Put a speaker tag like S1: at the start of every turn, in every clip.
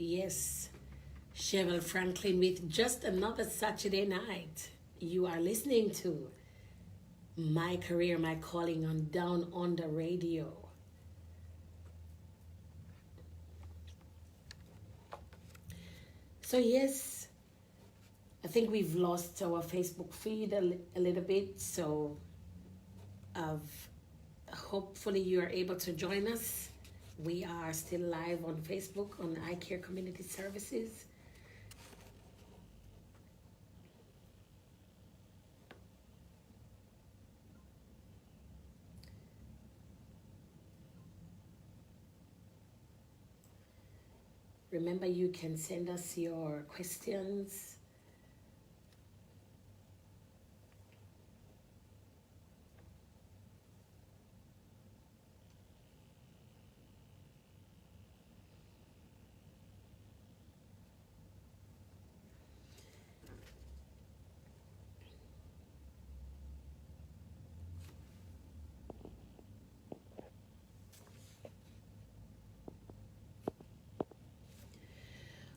S1: Yes, Cheryl Franklin with just another Saturday night. You are listening to My Career, My Calling on Down on the Radio. So, yes, I think we've lost our Facebook feed a little bit. So, hopefully, you are able to join us. We are still live on Facebook on iCare Community Services. Remember, you can send us your questions.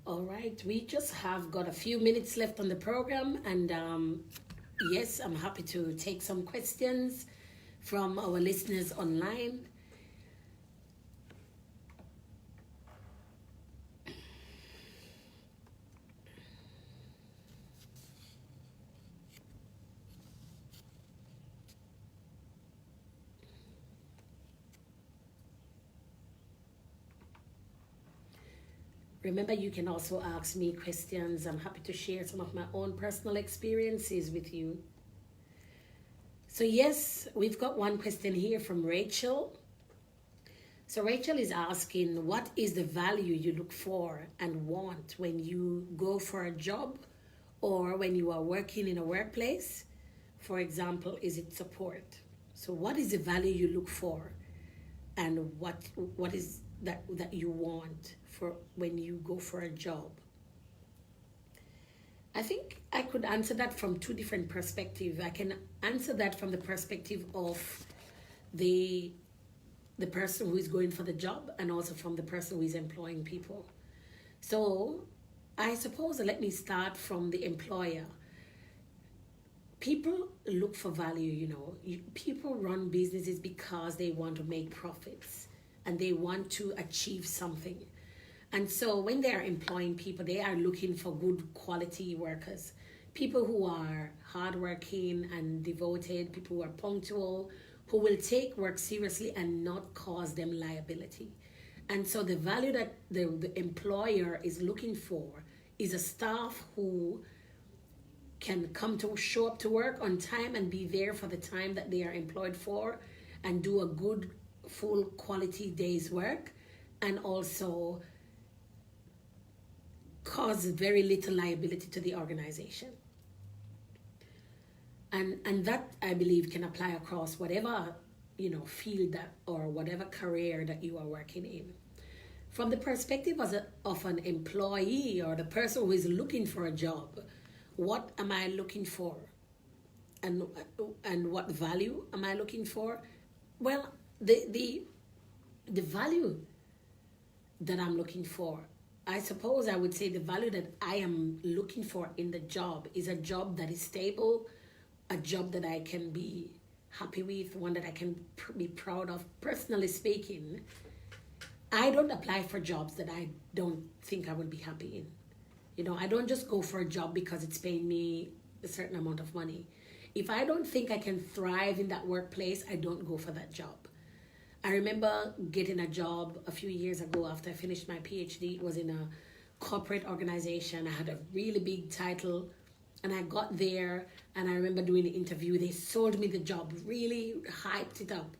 S1: All right, we just have got a few minutes left on the program, and yes, I'm happy to take some questions from our listeners online. Remember, you can also ask me questions. I'm happy to share some of my own personal experiences with you. So yes, we've got one question here from Rachel. So Rachel is asking, what is the value you look for and want when you go for a job or when you are working in a workplace? For example, is it support? So what is the value you look for and what is that you want for when you go for a job? I think I could answer that from two different perspectives. I can answer that from the perspective of the person who is going for the job and also from the person who is employing people. So I suppose let me start from the employer. People look for value, People run businesses because they want to make profits and they want to achieve something. And so when they are employing people, they are looking for good quality workers, people who are hardworking and devoted, people who are punctual, who will take work seriously and not cause them liability. And so the value that the employer is looking for is a staff who can show up to work on time and be there for the time that they are employed for and do a good, full quality day's work, and also cause very little liability to the organization. And that, I believe, can apply across whatever field or whatever career that you are working in. From the perspective of an employee or the person who is looking for a job, what am I looking for? And what value am I looking for? Well, the value that I'm looking for, I suppose I would say the value that I am looking for in the job is a job that is stable, a job that I can be happy with, one that I can be proud of. Personally speaking, I don't apply for jobs that I don't think I would be happy in. I don't just go for a job because it's paying me a certain amount of money. If I don't think I can thrive in that workplace, I don't go for that job. I remember getting a job a few years ago after I finished my PhD. It was in a corporate organization. I had a really big title, and I got there, and I remember doing the interview. They sold me the job, really hyped it up.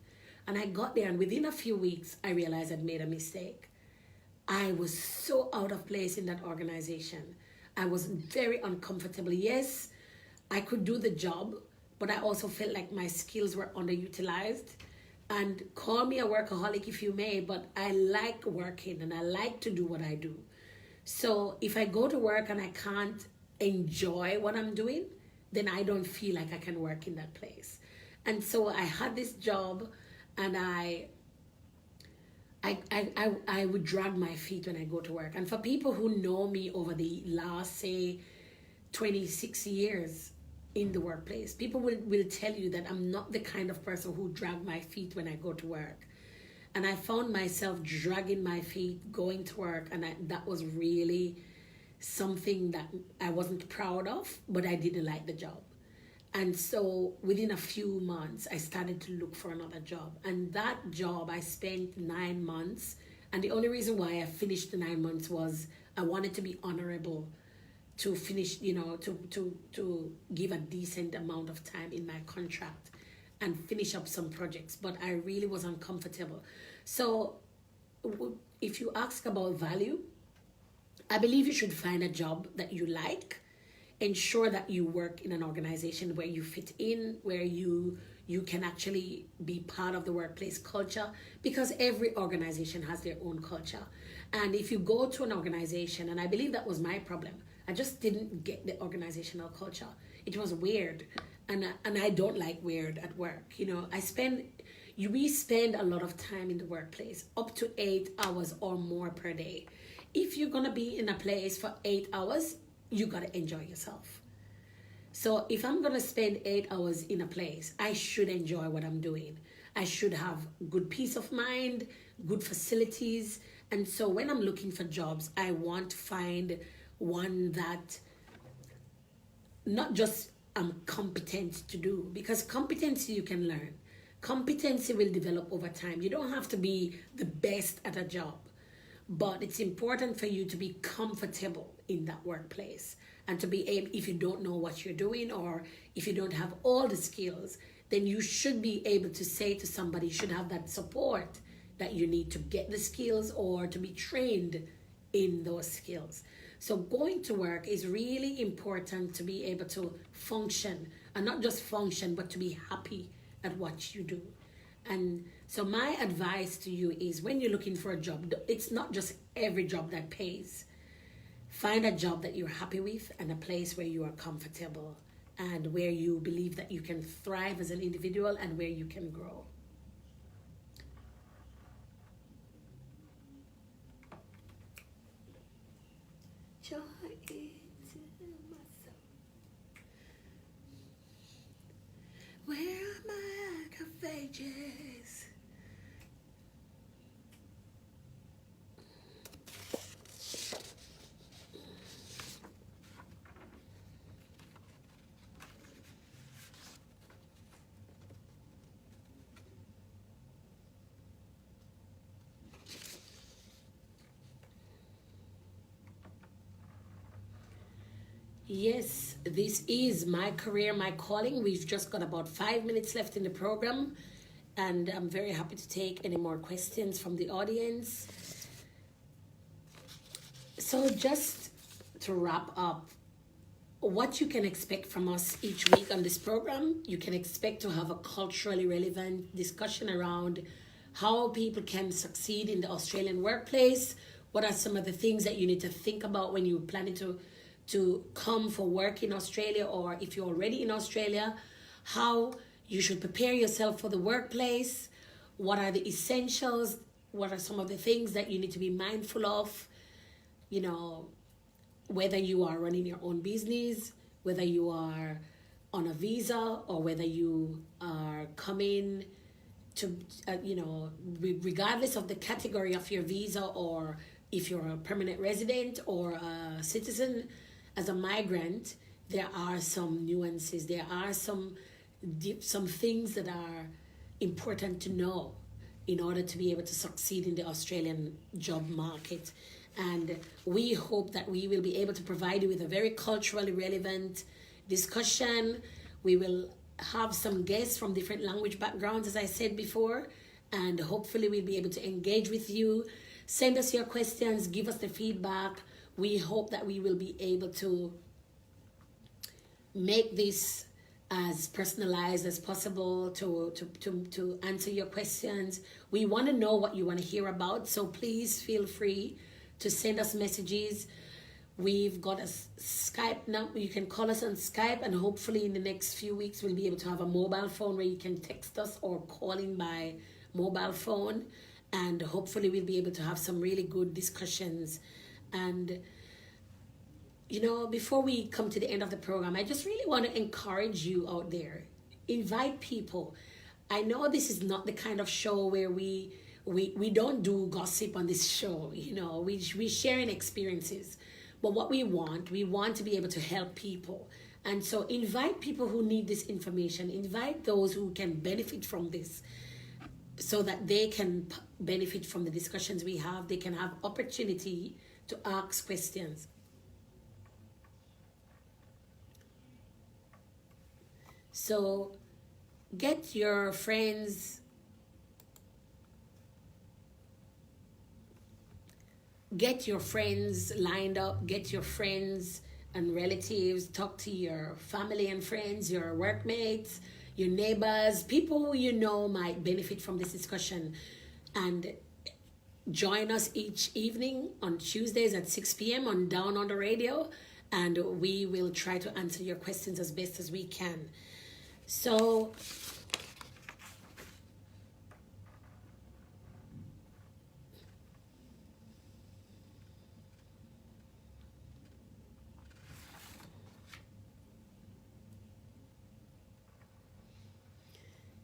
S1: And I got there, and within a few weeks, I realized I'd made a mistake. I was so out of place in that organization. I was very uncomfortable. Yes, I could do the job, but I also felt like my skills were underutilized. And call me a workaholic if you may, but I like working and I like to do what I do. So if I go to work and I can't enjoy what I'm doing, then I don't feel like I can work in that place. And so I had this job, and I I would drag my feet when I go to work. And for people who know me over the last, say, 26 years in the workplace, people will tell you that I'm not the kind of person who drag my feet when I go to work. And I found myself dragging my feet going to work, and that was really something that I wasn't proud of, but I didn't like the job. And so within a few months, I started to look for another job. And that job, I spent 9 months. And the only reason why I finished the 9 months was I wanted to be honorable, to finish, to give a decent amount of time in my contract and finish up some projects. But I really was uncomfortable. So if you ask about value, I believe you should find a job that you like. Ensure that you work in an organization where you fit in, where you can actually be part of the workplace culture, because every organization has their own culture. And if you go to an organization, and I believe that was my problem, I just didn't get the organizational culture. It was weird, and I don't like weird at work. We spend a lot of time in the workplace, up to 8 hours or more per day. If you're gonna be in a place for 8 hours, you gotta enjoy yourself. So if I'm gonna spend 8 hours in a place, I should enjoy what I'm doing. I should have good peace of mind, good facilities. And so when I'm looking for jobs, I want to find one that not just I'm competent to do, because competency you can learn. Competency will develop over time. You don't have to be the best at a job, but it's important for you to be comfortable in that workplace, and to be able, if you don't know what you're doing, or if you don't have all the skills, then you should be able to say to somebody, you should have that support that you need to get the skills or to be trained in those skills. So going to work is really important, to be able to function, and not just function, but to be happy at what you do. And so my advice to you is, when you're looking for a job, it's not just every job that pays. Find a job that you're happy with, and a place where you are comfortable, and where you believe that you can thrive as an individual, and where you can grow. Joy into my soul. Where are my macrophages? Yes, this is My Career, My Calling. We've just got about 5 minutes left in the program, and I'm very happy to take any more questions from the audience. So just to wrap up, what you can expect from us each week on this program, you can expect to have a culturally relevant discussion around how people can succeed in the Australian workplace. What are some of the things that you need to think about when you're planning to come for work in Australia, or if you're already in Australia, how you should prepare yourself for the workplace, what are the essentials, what are some of the things that you need to be mindful of, whether you are running your own business, whether you are on a visa, or whether you are coming to, regardless of the category of your visa, or if you're a permanent resident or a citizen. As a migrant, there are some nuances. There are some things that are important to know in order to be able to succeed in the Australian job market. And we hope that we will be able to provide you with a very culturally relevant discussion. We will have some guests from different language backgrounds, as I said before, and hopefully we'll be able to engage with you. Send us your questions, give us the feedback. We hope that we will be able to make this as personalized as possible to answer your questions. We want to know what you want to hear about, so please feel free to send us messages. We've got a Skype now. You can call us on Skype, and hopefully in the next few weeks we'll be able to have a mobile phone where you can text us or call in by mobile phone. and hopefully we'll be able to have some really good discussions. And before we come to the end of the program, I just really want to encourage you out there. Invite people. I know this is not the kind of show where we don't do gossip on this show. We sharing experiences. But what we want to be able to help people. And so invite people who need this information. Invite those who can benefit from this, so that they can benefit from the discussions we have. They can have opportunity to ask questions. So get your friends, lined up, get your friends and relatives, talk to your family and friends, your workmates, your neighbors, people who might benefit from this discussion. And join us each evening on Tuesdays at 6 p.m. on Down on the Radio, and we will try to answer your questions as best as we can. So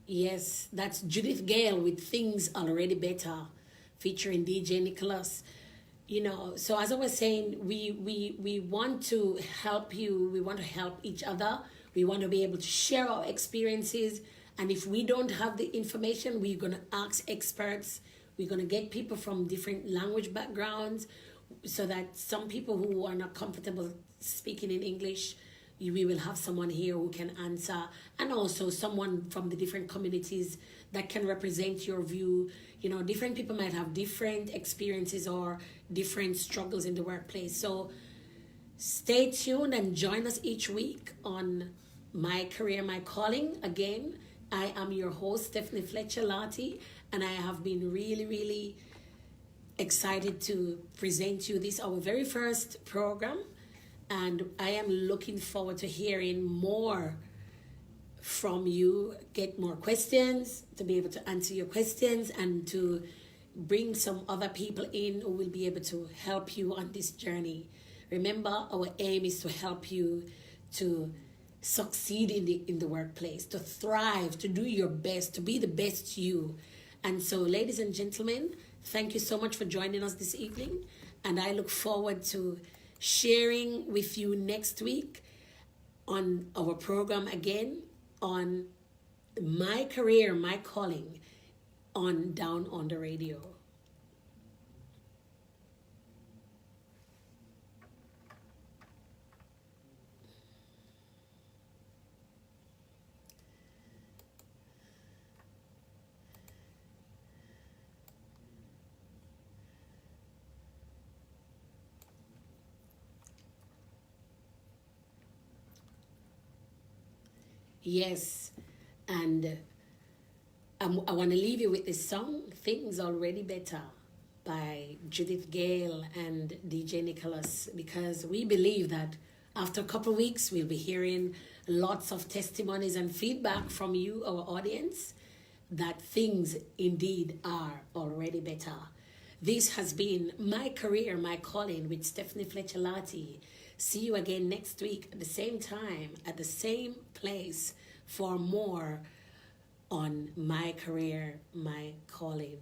S1: yes, that's Judith Gale with Things Already Better, featuring DJ Nicholas. So as I was saying, we want to help you. We want to help each other. We want to be able to share our experiences. And if we don't have the information, we're going to ask experts. We're going to get people from different language backgrounds, so that some people who are not comfortable speaking in English, we will have someone here who can answer, and also someone from the different communities that can represent your view. Different people might have different experiences or different struggles in the workplace. So stay tuned and join us each week on My Career, My Calling. Again, I am your host, Stephanie Fletcher-Lartey, and I have been really, really excited to present you this, our very first program. And I am looking forward to hearing more from you, get more questions, to be able to answer your questions, and to bring some other people in who will be able to help you on this journey. Remember, our aim is to help you to succeed in the workplace, to thrive, to do your best, to be the best you. And so, ladies and gentlemen, thank you so much for joining us this evening. And I look forward to sharing with you next week on our program again on My Career, My Calling on Down on the Radio. Yes, and I want to leave you with this song, Things Already Better, by Judith Gale and DJ Nicholas, because we believe that after a couple of weeks, we'll be hearing lots of testimonies and feedback from you, our audience, that things indeed are already better. This has been My Career, My Calling with Stephanie Fletcher-Lartey. See you again next week at the same time, at the same place, for more on My Career, My Calling.